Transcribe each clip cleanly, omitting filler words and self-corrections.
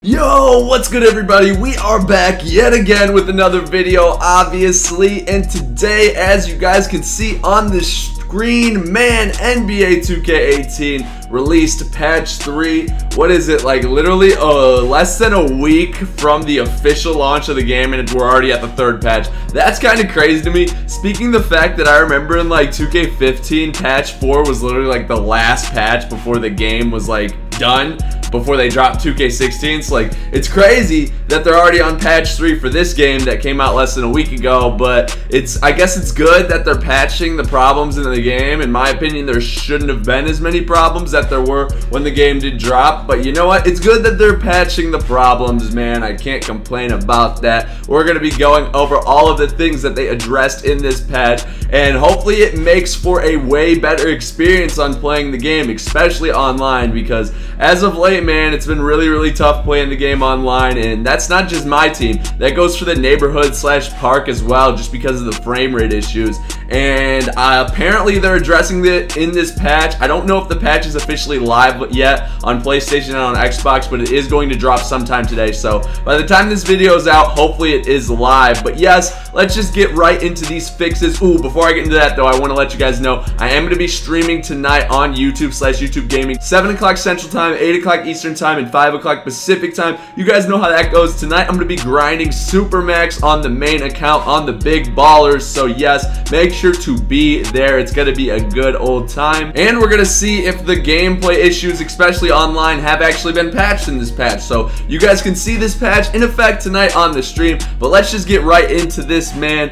Yo, what's good everybody? We are back yet again with another video, obviously, and today, as you guys can see on the screen, man, NBA 2K18 released patch 3. What is it, like literally less than a week from the official launch of the game, and we're already at the third patch. That's kind of crazy to me. Speaking of the fact that I remember in like 2K15, patch 4 was literally like the last patch before the game was like done, before they dropped 2K16. So like, it's crazy that they're already on patch 3 for this game that came out less than a week ago. But I guess it's good that they're patching the problems in the game. In my opinion, there shouldn't have been as many problems that there were when the game did drop, but you know what, it's good that they're patching the problems, man. I can't complain about that. We're going to be going over all of the things that they addressed in this patch, and hopefully it makes for a way better experience on playing the game, especially online, because as of late, man, it's been really tough playing the game online. And that's not just my team, that goes for the neighborhood slash park as well, just because of the frame rate issues. And apparently they're addressing it in this patch. I don't know if the patch is officially live yet on PlayStation and on Xbox, but it is going to drop sometime today. So by the time this video is out, hopefully it is live. But yes, let's just get right into these fixes. Ooh, before I get into that though, I want to let you guys know I am going to be streaming tonight on YouTube / YouTube Gaming, 7 o'clock Central Time, 8 o'clock Eastern Time, and 5 o'clock Pacific Time. You guys know how that goes. Tonight I'm going to be grinding Super Max on the main account on the Big Ballers. So yes, make sure to be there. It's going to be a good old time. And we're going to see if the gameplay issues, especially online, have actually been patched in this patch. So you guys can see this patch in effect tonight on the stream. But let's just get right into this, man.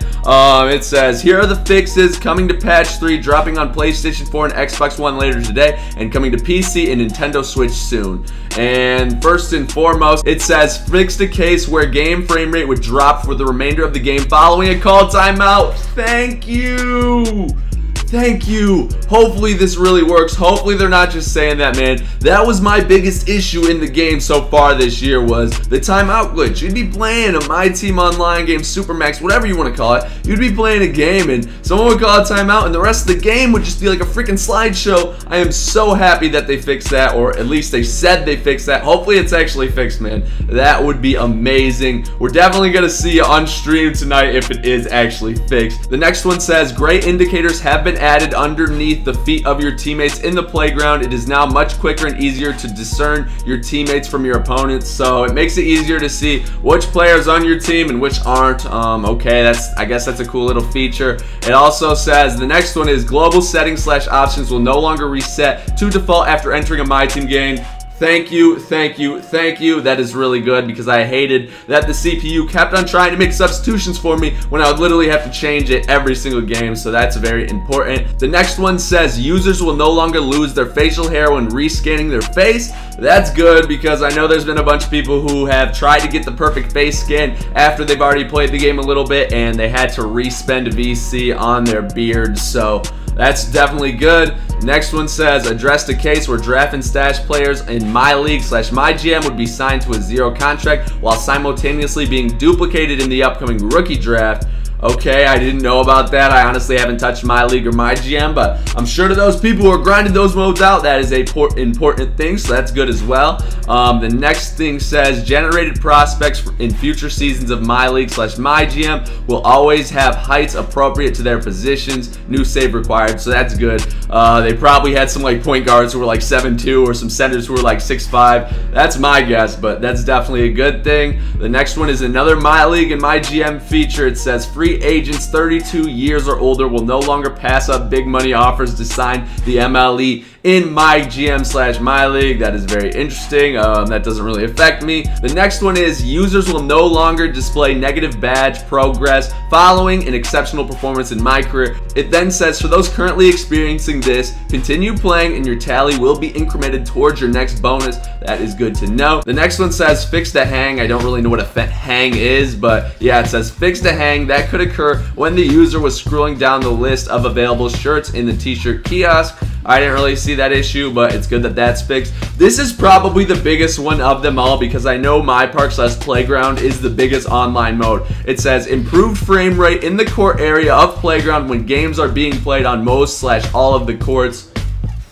It says, here are the fixes coming to patch 3, dropping on PlayStation 4 and Xbox One later today, and coming to PC and Nintendo Switch soon. And first and foremost, it says, fixed a case where game frame rate would drop for the remainder of the game following a call timeout. Thank you. Thank you. Hopefully this really works. Hopefully they're not just saying that, man. That was my biggest issue in the game so far this year, was the timeout glitch. You'd be playing a My Team Online game, Super Max, whatever you want to call it. You'd be playing a game and someone would call a timeout and the rest of the game would just be like a freaking slideshow. I am so happy that they fixed that, or at least they said they fixed that. Hopefully it's actually fixed, man. That would be amazing. We're definitely going to see it on stream tonight if it is actually fixed. The next one says, gray indicators have been added underneath the feet of your teammates in the playground. It is now much quicker and easier to discern your teammates from your opponents, so it makes it easier to see which players on your team and which aren't. Okay, I guess that's a cool little feature. It also says, the next one is global settings / options will no longer reset to default after entering a My Team game. Thank you, thank you, thank you. That is really good, because I hated that the CPU kept on trying to make substitutions for me when I would literally have to change it every single game, so that's very important. The next one says users will no longer lose their facial hair when rescanning their face. That's good, because I know there's been a bunch of people who have tried to get the perfect face scan after they've already played the game a little bit and they had to respend VC on their beard, so that's definitely good. Next one says, addressed a case where draft and stash players in my league / my GM would be signed to a 0 contract while simultaneously being duplicated in the upcoming rookie draft. Okay, I didn't know about that. I honestly haven't touched my league or my GM, but I'm sure to those people who are grinding those modes out, that is a important thing, so that's good as well. The next thing says, generated prospects in future seasons of my league / my GM will always have heights appropriate to their positions. New save required, so that's good. They probably had some like point guards who were like 7'2", or some centers who were like 6'5". That's my guess, but that's definitely a good thing. The next one is another my league and my GM feature. It says, free agents 32 years or older will no longer pass up big money offers to sign the MLE in my GM / my league. That is very interesting. That doesn't really affect me. The next one is users will no longer display negative badge progress following an exceptional performance in my career. It then says, for those currently experiencing this, continue playing and your tally will be incremented towards your next bonus. That is good to know. The next one says, fix the hang. I don't really know what a hang is, but yeah, it says fix the hang that could occur when the user was scrolling down the list of available shirts in the t-shirt kiosk. I didn't really see that issue, but it's good that that's fixed. This is probably the biggest one of them all, because I know My Park / Playground is the biggest online mode. It says improved frame rate in the court area of Playground when games are being played on most / all of the courts.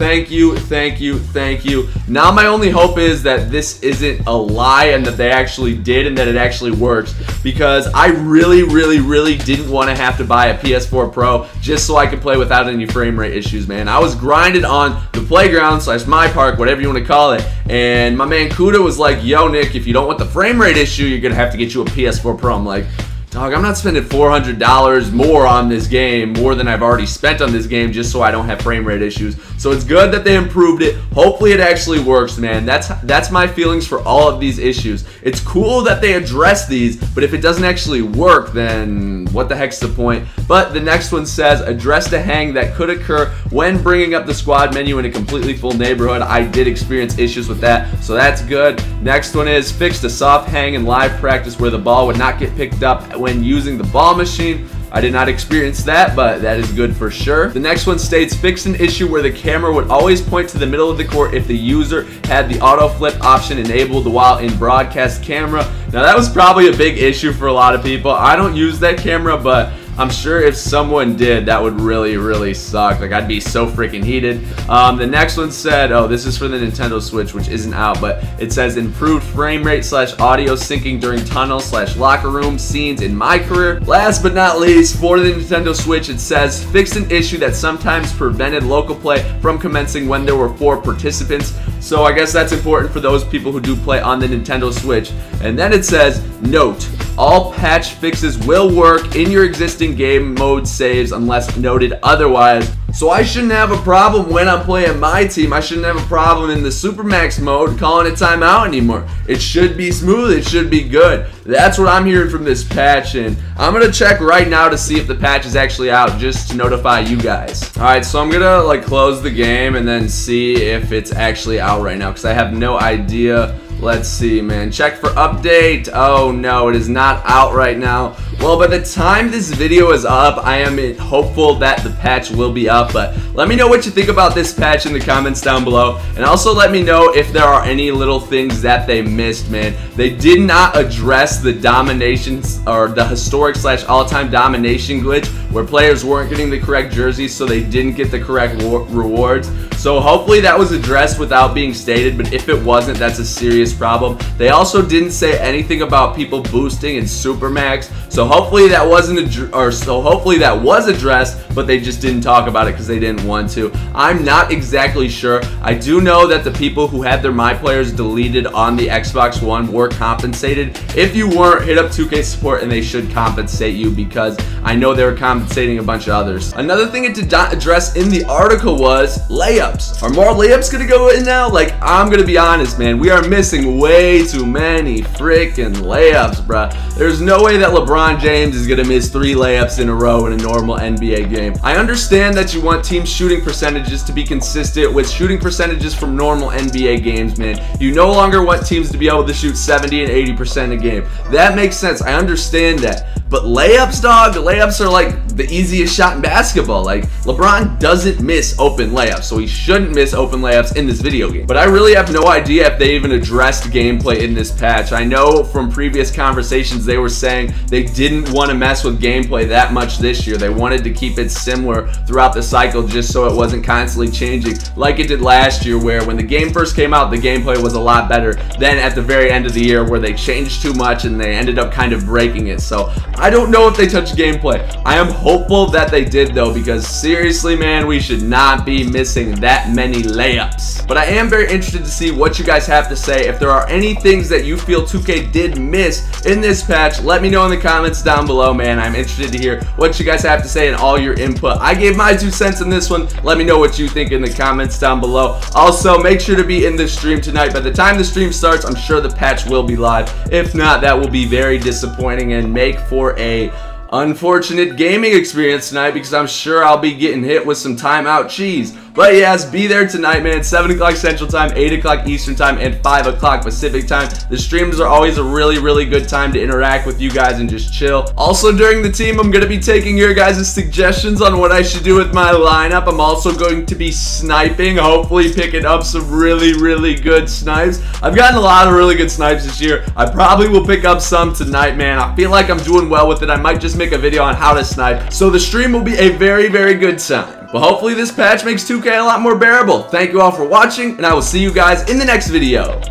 Thank you, thank you, thank you. Now my only hope is that this isn't a lie and that they actually did and that it actually works, because I really didn't want to have to buy a PS4 Pro just so I could play without any frame rate issues, man. I was grinded on the playground / my park, whatever you want to call it, and my man Kuda was like, yo Nick, if you don't want the frame rate issue, you're gonna have to get you a PS4 Pro. I'm like, dog, I'm not spending $400 more on this game, more than I've already spent on this game, just so I don't have frame rate issues. So it's good that they improved it. Hopefully it actually works, man. That's my feelings for all of these issues. It's cool that they address these, but if it doesn't actually work, then what the heck's the point? But the next one says, address the hang that could occur when bringing up the squad menu in a completely full neighborhood. I did experience issues with that, so that's good. Next one is, fix the soft hang in live practice where the ball would not get picked up when using the ball machine. I did not experience that, but that is good for sure. The next one states, fix an issue where the camera would always point to the middle of the court if the user had the auto flip option enabled while in broadcast camera. Now that was probably a big issue for a lot of people. I don't use that camera, but I'm sure if someone did, that would really suck. Like, I'd be so freaking heated. The next one said, oh, this is for the Nintendo Switch, which isn't out, but it says improved frame rate / audio syncing during tunnel / locker room scenes in my career. Last but not least, for the Nintendo Switch, it says fix an issue that sometimes prevented local play from commencing when there were 4 participants. So I guess that's important for those people who do play on the Nintendo Switch. And then it says, note, all patch fixes will work in your existing game mode saves unless noted otherwise. So I shouldn't have a problem when I'm playing my team. I shouldn't have a problem in the Supermax mode calling a timeout anymore. It should be smooth. It should be good. That's what I'm hearing from this patch, and I'm going to check right now to see if the patch is actually out just to notify you guys. Alright, so I'm going to like close the game and then see if it's actually out right now because I have no idea. Let's see, man. Check for update. Oh no, it is not out right now. Well, by the time this video is up, I am hopeful that the patch will be up, but let me know what you think about this patch in the comments down below, and also let me know if there are any little things that they missed, man. They did not address the domination or the historic / all-time domination glitch where players weren't getting the correct jerseys, so they didn't get the correct rewards. So hopefully that was addressed without being stated, but if it wasn't, that's a serious problem. They also didn't say anything about people boosting in Supermax, so hopefully that hopefully that was addressed, but they just didn't talk about it because they didn't want to. I'm not exactly sure. I do know that the people who had their My Players deleted on the Xbox One were compensated. If you weren't, hit up 2K support and they should compensate you because I know they were compensating a bunch of others. Another thing it did not address in the article was layups. Are more layups gonna go in now? Like, I'm gonna be honest, man, we are missing way too many freaking layups, bruh. There's no way that LeBron James is gonna miss 3 layups in a row in a normal NBA game. I understand that you want team shooting percentages to be consistent with shooting percentages from normal NBA games, man. You no longer want teams to be able to shoot 70 and 80% a game. That makes sense. I understand that. But layups, dog, layups are like the easiest shot in basketball. Like, LeBron doesn't miss open layups, so he shouldn't miss open layups in this video game. But I really have no idea if they even addressed gameplay in this patch. I know from previous conversations they were saying they didn't want to mess with gameplay that much this year. They wanted to keep it similar throughout the cycle just so it wasn't constantly changing like it did last year, where when the game first came out, the gameplay was a lot better. Then at the very end of the year where they changed too much and they ended up kind of breaking it. So I don't know if they touched gameplay. I am hopeful that they did though, because seriously, man, we should not be missing that many layups. But I am very interested to see what you guys have to say. If there are any things that you feel 2K did miss in this patch, let me know in the comments down below, man. I'm interested to hear what you guys have to say and all your input. I gave my 2 cents in this one. Let me know what you think in the comments down below. Also, make sure to be in the stream tonight. By the time the stream starts, I'm sure the patch will be live. If not, that will be very disappointing and make for a unfortunate gaming experience tonight, because I'm sure I'll be getting hit with some timeout cheese. But yes, be there tonight, man. 7 o'clock Central Time, 8 o'clock Eastern Time, and 5 o'clock Pacific Time. The streams are always a really good time to interact with you guys and just chill. Also, during the team, I'm going to be taking your guys' suggestions on what I should do with my lineup. I'm also going to be sniping, hopefully picking up some really good snipes. I've gotten a lot of really good snipes this year. I probably will pick up some tonight, man. I feel like I'm doing well with it. I might just make a video on how to snipe. So the stream will be a very good time. But hopefully this patch makes 2K a lot more bearable. Thank you all for watching, and I will see you guys in the next video.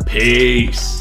Peace.